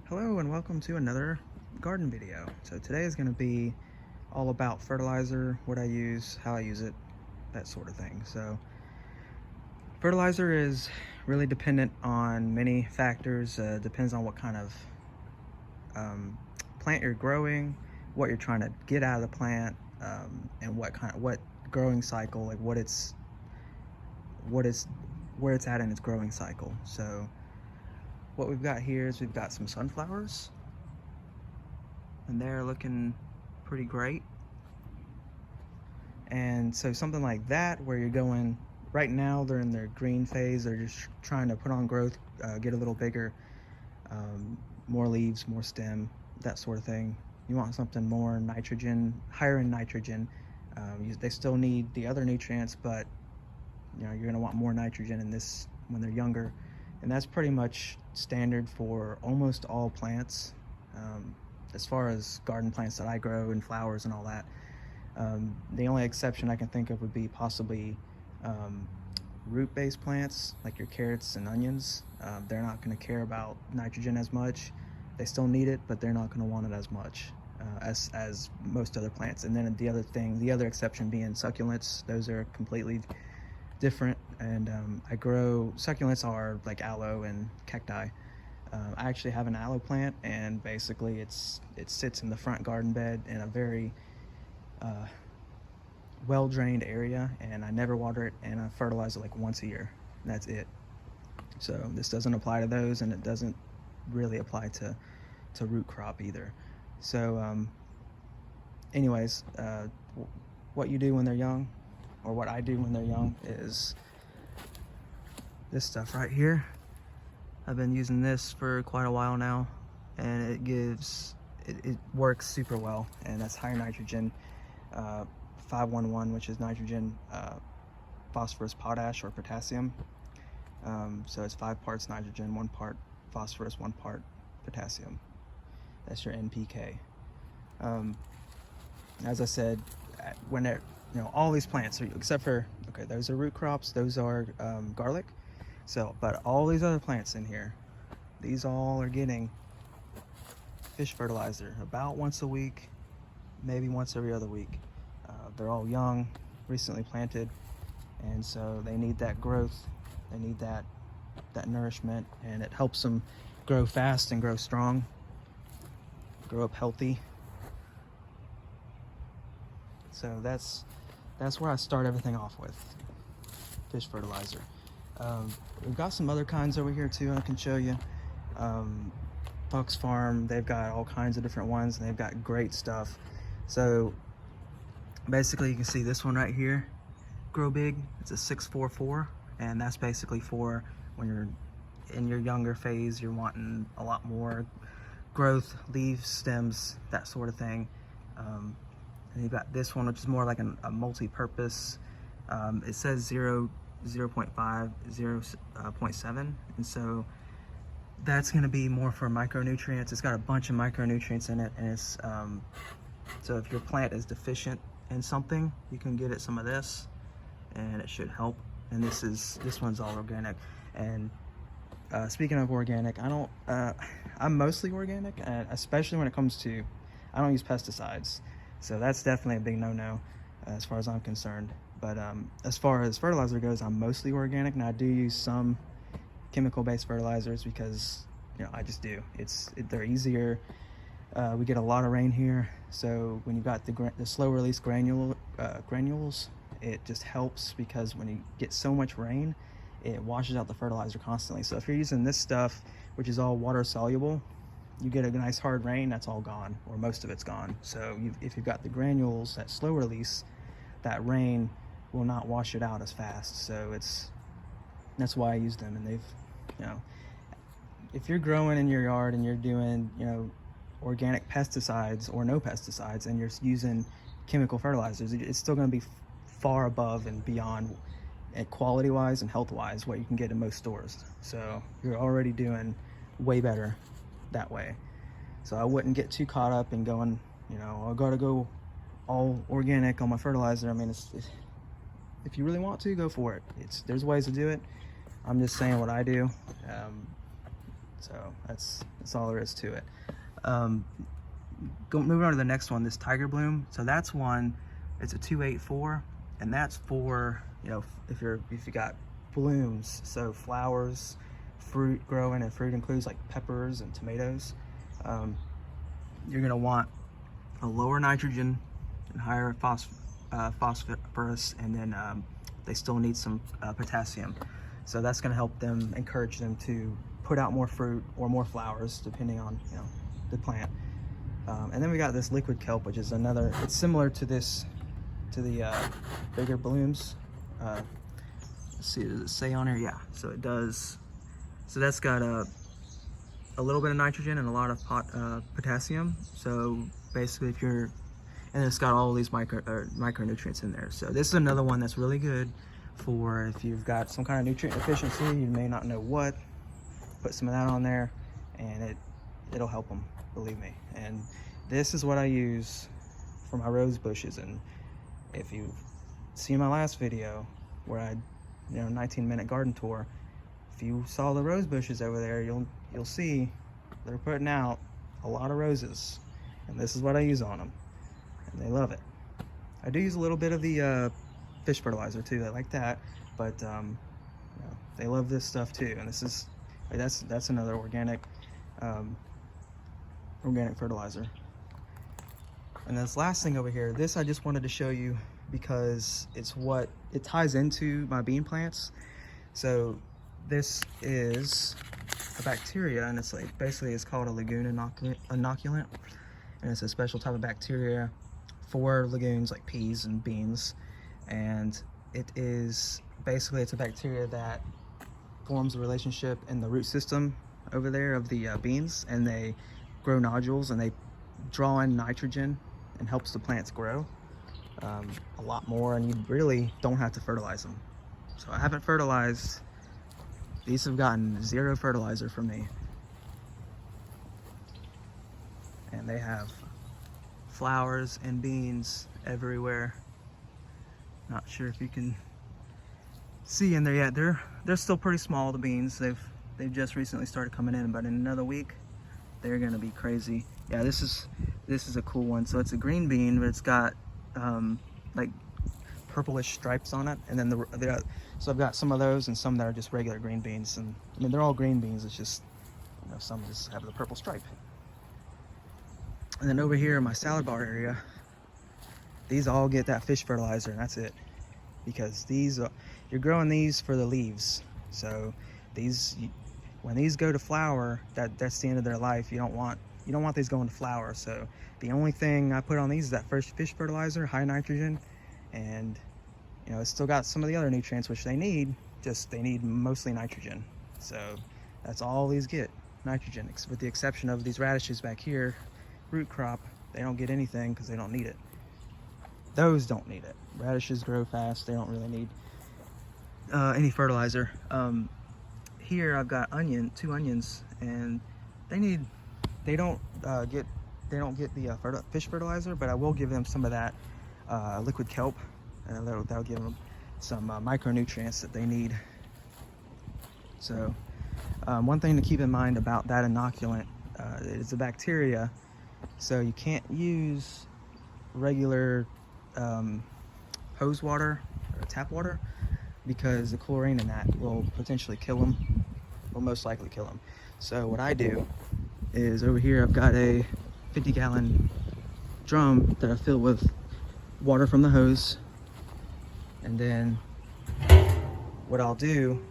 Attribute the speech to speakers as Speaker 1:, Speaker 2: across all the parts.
Speaker 1: Hello and welcome to another garden video. So today is going to be all about fertilizer, what I use, how I use it, that sort of thing. So fertilizer is really dependent on many factors. Depends on what kind of plant you're growing, what you're trying to get out of the plant, and what growing cycle, like where it's at in its growing cycle. So what we've got here is we've got some sunflowers, and they're looking pretty great. And so something like that, where you're going, right now they're in their green phase, they're just trying to put on growth, get a little bigger, more leaves, more stem, that sort of thing. You want something more nitrogen, higher in nitrogen. They still need the other nutrients, but you're going to want more nitrogen in this when they're younger. And that's pretty much standard for almost all plants, as far as garden plants that I grow and flowers and all that. The only exception I can think of would be possibly root-based plants like your carrots and onions. They're not going to care about nitrogen as much. They still need it, but they're not going to want it as much as most other plants. And then the other exception being succulents. Those are completely different, and I grow succulents are like aloe and cacti. I actually have an aloe plant, and basically it sits in the front garden bed in a very well-drained area, and I never water it, and I fertilize it like once a year. That's it. So this doesn't apply to those, and it doesn't really apply to root crop either. So anyways, what you do when they're young, or what I do when they're young, is this stuff right here. I've been using this for quite a while now, and it works super well, and that's higher nitrogen, 511, which is nitrogen, phosphorus, potash, or potassium. So it's 5 parts nitrogen, 1 part phosphorus, 1 part potassium. That's your NPK. As I said, when they're, all these plants, except for, okay, those are root crops, those are garlic. So, but all these other plants in here, these all are getting fish fertilizer about once a week, maybe once every other week. They're all young, recently planted, and so they need that growth, they need that nourishment, and it helps them grow fast and grow strong, grow up healthy. So that's where I start everything off with, fish fertilizer. We've got some other kinds over here too I can show you. Fox Farm, they've got all kinds of different ones, and they've got great stuff. So basically you can see this one right here, Grow Big. It's a 644, and that's basically for when you're in your younger phase, you're wanting a lot more growth, leaves, stems, that sort of thing. And you've got this one, which is more like a multi-purpose. It says 0.5, 0.7, and so that's going to be more for micronutrients. It's got a bunch of micronutrients in it, and it's so if your plant is deficient in something, you can get it some of this, and it should help. And this one's all organic. And speaking of organic, I'm mostly organic, especially when it comes to, I don't use pesticides. So that's definitely a big no-no as far as I'm concerned. But as far as fertilizer goes, I'm mostly organic. Now I do use some chemical-based fertilizers because I just do. They're easier. We get a lot of rain here, so when you've got the slow-release granules, it just helps because when you get so much rain, it washes out the fertilizer constantly. So if you're using this stuff, which is all water soluble, you get a nice hard rain, that's all gone, or most of it's gone. So if you've got the granules, that slow release, that rain will not wash it out as fast. So that's why I use them. And they've, if you're growing in your yard and you're doing, organic pesticides or no pesticides, and you're using chemical fertilizers, it's still going to be far above and beyond, quality-wise and health-wise, what you can get in most stores. So you're already doing way better that way. So I wouldn't get too caught up in going, I gotta go all organic on my fertilizer. I mean, if you really want to, go for it. There's ways to do it. I'm just saying what I do. So that's all there is to it. Moving on to the next one, this Tiger Bloom. So that's one, it's a 284, and that's for, you know, if you got blooms, so flowers, fruit growing, and fruit includes like peppers and tomatoes. You're gonna want a lower nitrogen and higher phosphorus, and then they still need some potassium. So that's gonna help them, encourage them to put out more fruit or more flowers, depending on, you know, the plant. And then we got this liquid kelp, which is another, it's similar to this, to the bigger blooms. Let's see, does it say on here? Yeah, so it does. So that's got a little bit of nitrogen and a lot of potassium. So basically, if you're, and it's got all these micronutrients in there. So this is another one that's really good for if you've got some kind of nutrient deficiency, you may not know what, put some of that on there, and it'll help them, believe me. And this is what I use for my rose bushes. And if you've seen my last video where I, 19-minute garden tour, if you saw the rose bushes over there, you'll see they're putting out a lot of roses, and this is what I use on them, and they love it. I do use a little bit of the fish fertilizer too. They like that, but they love this stuff too. And this is, that's another organic fertilizer. And this last thing over here, this I just wanted to show you because it's what it ties into my bean plants. So this is a bacteria, and it's like, basically it's called a lagoon inoculant, and it's a special type of bacteria for legumes like peas and beans. And it is basically, it's a bacteria that forms a relationship in the root system over there of the beans, and they grow nodules, and they draw in nitrogen and helps the plants grow a lot more, and you really don't have to fertilize them. So I haven't fertilized. These have gotten 0 fertilizer from me, and they have flowers and beans everywhere. Not sure if you can see in there yet. They're still pretty small, the beans. They've just recently started coming in, but in another week they're gonna be crazy. Yeah, this is a cool one. So it's a green bean, but it's got like purplish stripes on it, and then so I've got some of those and some that are just regular green beans. And I mean, they're all green beans, it's just, some just have the purple stripe. And then over here in my salad bar area, these all get that fish fertilizer, and that's it. Because you're growing these for the leaves. So when these go to flower, that's the end of their life. You don't want these going to flower. So the only thing I put on these is that first fish fertilizer, high nitrogen, and it's still got some of the other nutrients which they need, just they need mostly nitrogen. So that's all these get, nitrogen, with the exception of these radishes back here, root crop. They don't get anything because they don't need it. Those don't need it. Radishes grow fast. They don't really need any fertilizer. Here I've got 2 onions, and they don't get the fish fertilizer, but I will give them some of that liquid kelp, and that'll give them some micronutrients that they need. So one thing to keep in mind about that inoculant, it's a bacteria, so you can't use regular hose water or tap water, because the chlorine in that will potentially kill them, will most likely kill them. So what I do is, over here I've got a 50-gallon drum that I fill with water from the hose, and then what I'll do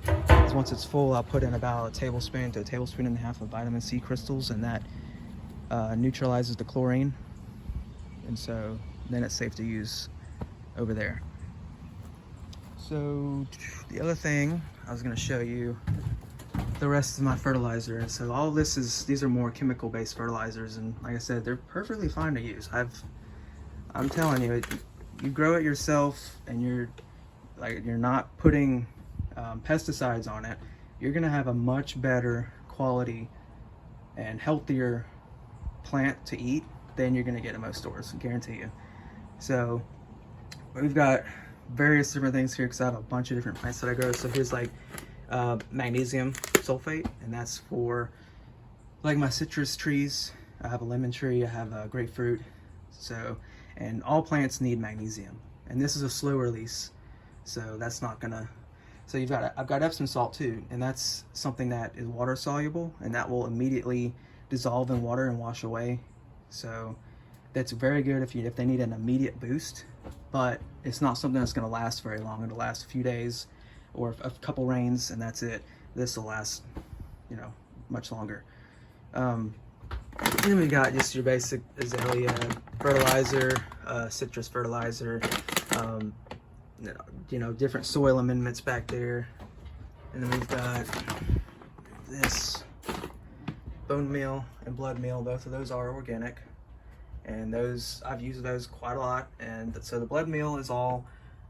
Speaker 1: is, once it's full, I'll put in about a tablespoon to a tablespoon and a half of vitamin C crystals, and that neutralizes the chlorine, and so then it's safe to use over there. So the other thing I was going to show you, the rest of my fertilizer. And so all this these are more chemical based fertilizers, and like I said, they're perfectly fine to use. I'm telling you, you grow it yourself, and you're not putting pesticides on it, you're gonna have a much better quality and healthier plant to eat than you're gonna get at most stores, I guarantee you. So we've got various different things here because I have a bunch of different plants that I grow. So here's like magnesium sulfate, and that's for like my citrus trees. I have a lemon tree, I have a grapefruit, so, and all plants need magnesium, and this is a slow release, so that's not gonna, so I've got Epsom salt too, and that's something that is water soluble, and that will immediately dissolve in water and wash away. So that's very good if they need an immediate boost, but it's not something that's going to last very long. It'll last a few days or a couple rains, and that's it. This will last, you know, much longer. And then we got just your basic azalea fertilizer, citrus fertilizer, you know, different soil amendments back there. And then we've got this bone meal and blood meal. Both of those are organic, and those, I've used those quite a lot. And so the blood meal is all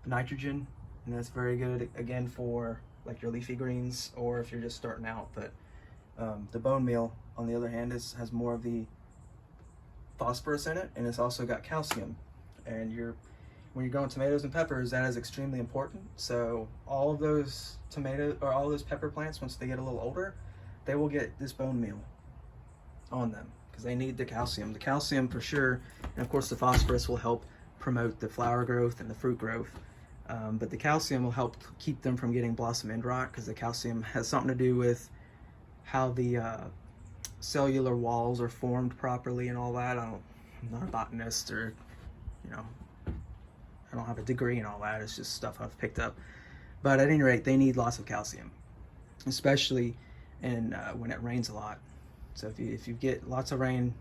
Speaker 1: nitrogen, and that's very good again for like your leafy greens or if you're just starting out. But the bone meal, on the other hand, has more of the phosphorus in it, and it's also got calcium. And when you're growing tomatoes and peppers, that is extremely important. So all of those tomatoes or all those pepper plants, once they get a little older, they will get this bone meal on them because they need the calcium. The calcium for sure, and of course the phosphorus will help promote the flower growth and the fruit growth. But the calcium will help keep them from getting blossom end rot, because the calcium has something to do with how the cellular walls are formed properly and all that. I'm not a botanist, or, you know, I don't have a degree in all that. It's just stuff I've picked up. But at any rate, they need lots of calcium, especially when it rains a lot. So if you get lots of rain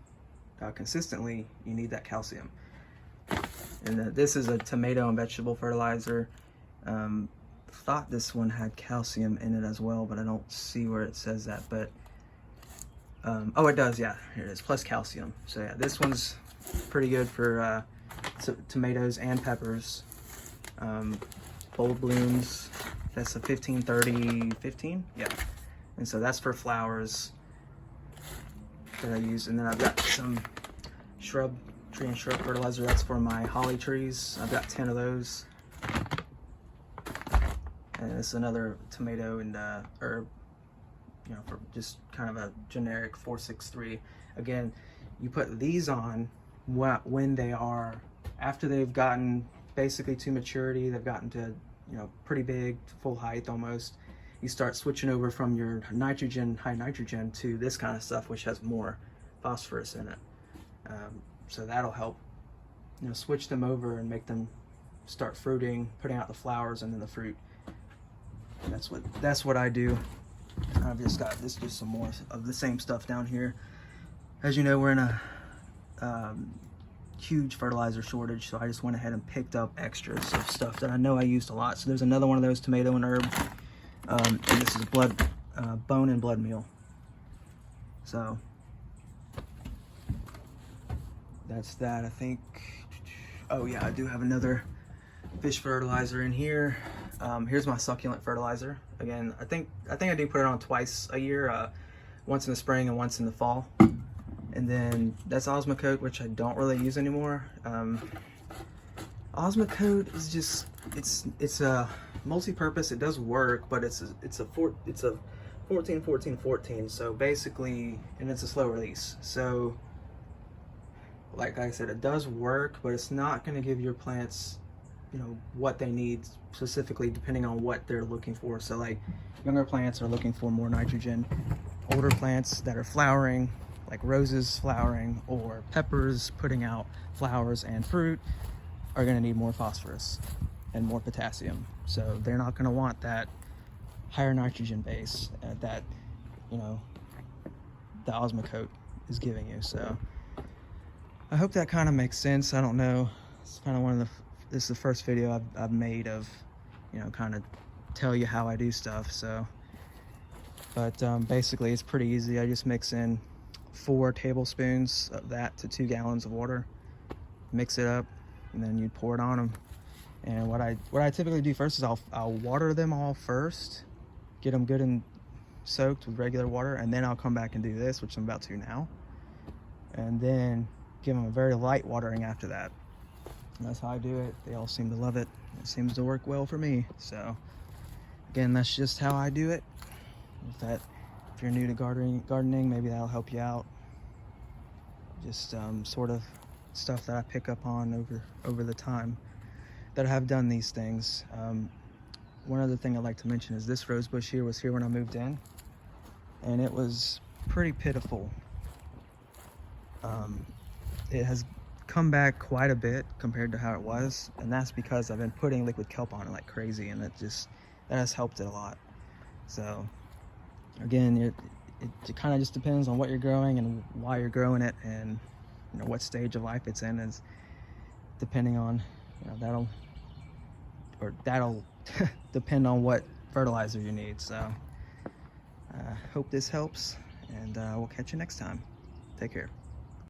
Speaker 1: consistently, you need that calcium. And this is a tomato and vegetable fertilizer. Thought this one had calcium in it as well, but I don't see where it says that. But oh, it does. Yeah, here it is, plus calcium. So yeah, this one's pretty good for tomatoes and peppers. Bold blooms, that's a 15-30-15, yeah. And so that's for flowers that I use. And then I've got some tree and shrub fertilizer. That's for my holly trees. I've got 10 of those. And it's another tomato and herb, you know, for just kind of a generic 463. Again, you put these on when they are, after they've gotten basically to maturity, they've gotten to, you know, pretty big, full height almost. You start switching over from your nitrogen, high nitrogen, to this kind of stuff, which has more phosphorus in it. So that'll help, you know, switch them over and make them start fruiting, putting out the flowers and then the fruit. That's what I do. I've just got just some more of the same stuff down here. As you know, we're in a huge fertilizer shortage, so I just went ahead and picked up extras of stuff that I know I used a lot. So there's another one of those tomato and herb, and this is bone and blood meal. So that's that, I think. Oh yeah, I do have another fish fertilizer in here. Here's my succulent fertilizer. Again, I think I do put it on twice a year, once in the spring and once in the fall. And then that's Osmocote, which I don't really use anymore. Osmocote is just, it's a multi-purpose. It does work, but it's a 14-14-14. So basically, and it's a slow release. So like I said, it does work, but it's not going to give your plants, you know, what they need specifically depending on what they're looking for. So like younger plants are looking for more nitrogen. Older plants that are flowering, like roses flowering or peppers putting out flowers and fruit, are going to need more phosphorus and more potassium. So they're not going to want that higher nitrogen base that, you know, the Osmocote is giving you. So I hope that kind of makes sense. I don't know. It's kind of this is the first video I've made of, you know, kind of tell you how I do stuff. So, but basically it's pretty easy. I just mix in 4 tablespoons of that to 2 gallons of water, mix it up, and then you pour it on them. And what I typically do first is I'll water them all first, get them good and soaked with regular water, and then I'll come back and do this, which I'm about to now, and then give them a very light watering after that. And that's how I do it. They all seem to love it. It seems to work well for me. So again, that's just how I do it. If you're new to gardening, maybe that'll help you out. Just sort of stuff that I pick up on over the time that I have done these things. One other thing I'd like to mention is this rose bush here was here when I moved in, and it was pretty pitiful. It has come back quite a bit compared to how it was, and that's because I've been putting liquid kelp on it like crazy, and that has helped it a lot. So again, it kind of just depends on what you're growing and why you're growing it, and what stage of life it's in, is depending on that'll depend on what fertilizer you need. So hope this helps, and we'll catch you next time. Take care.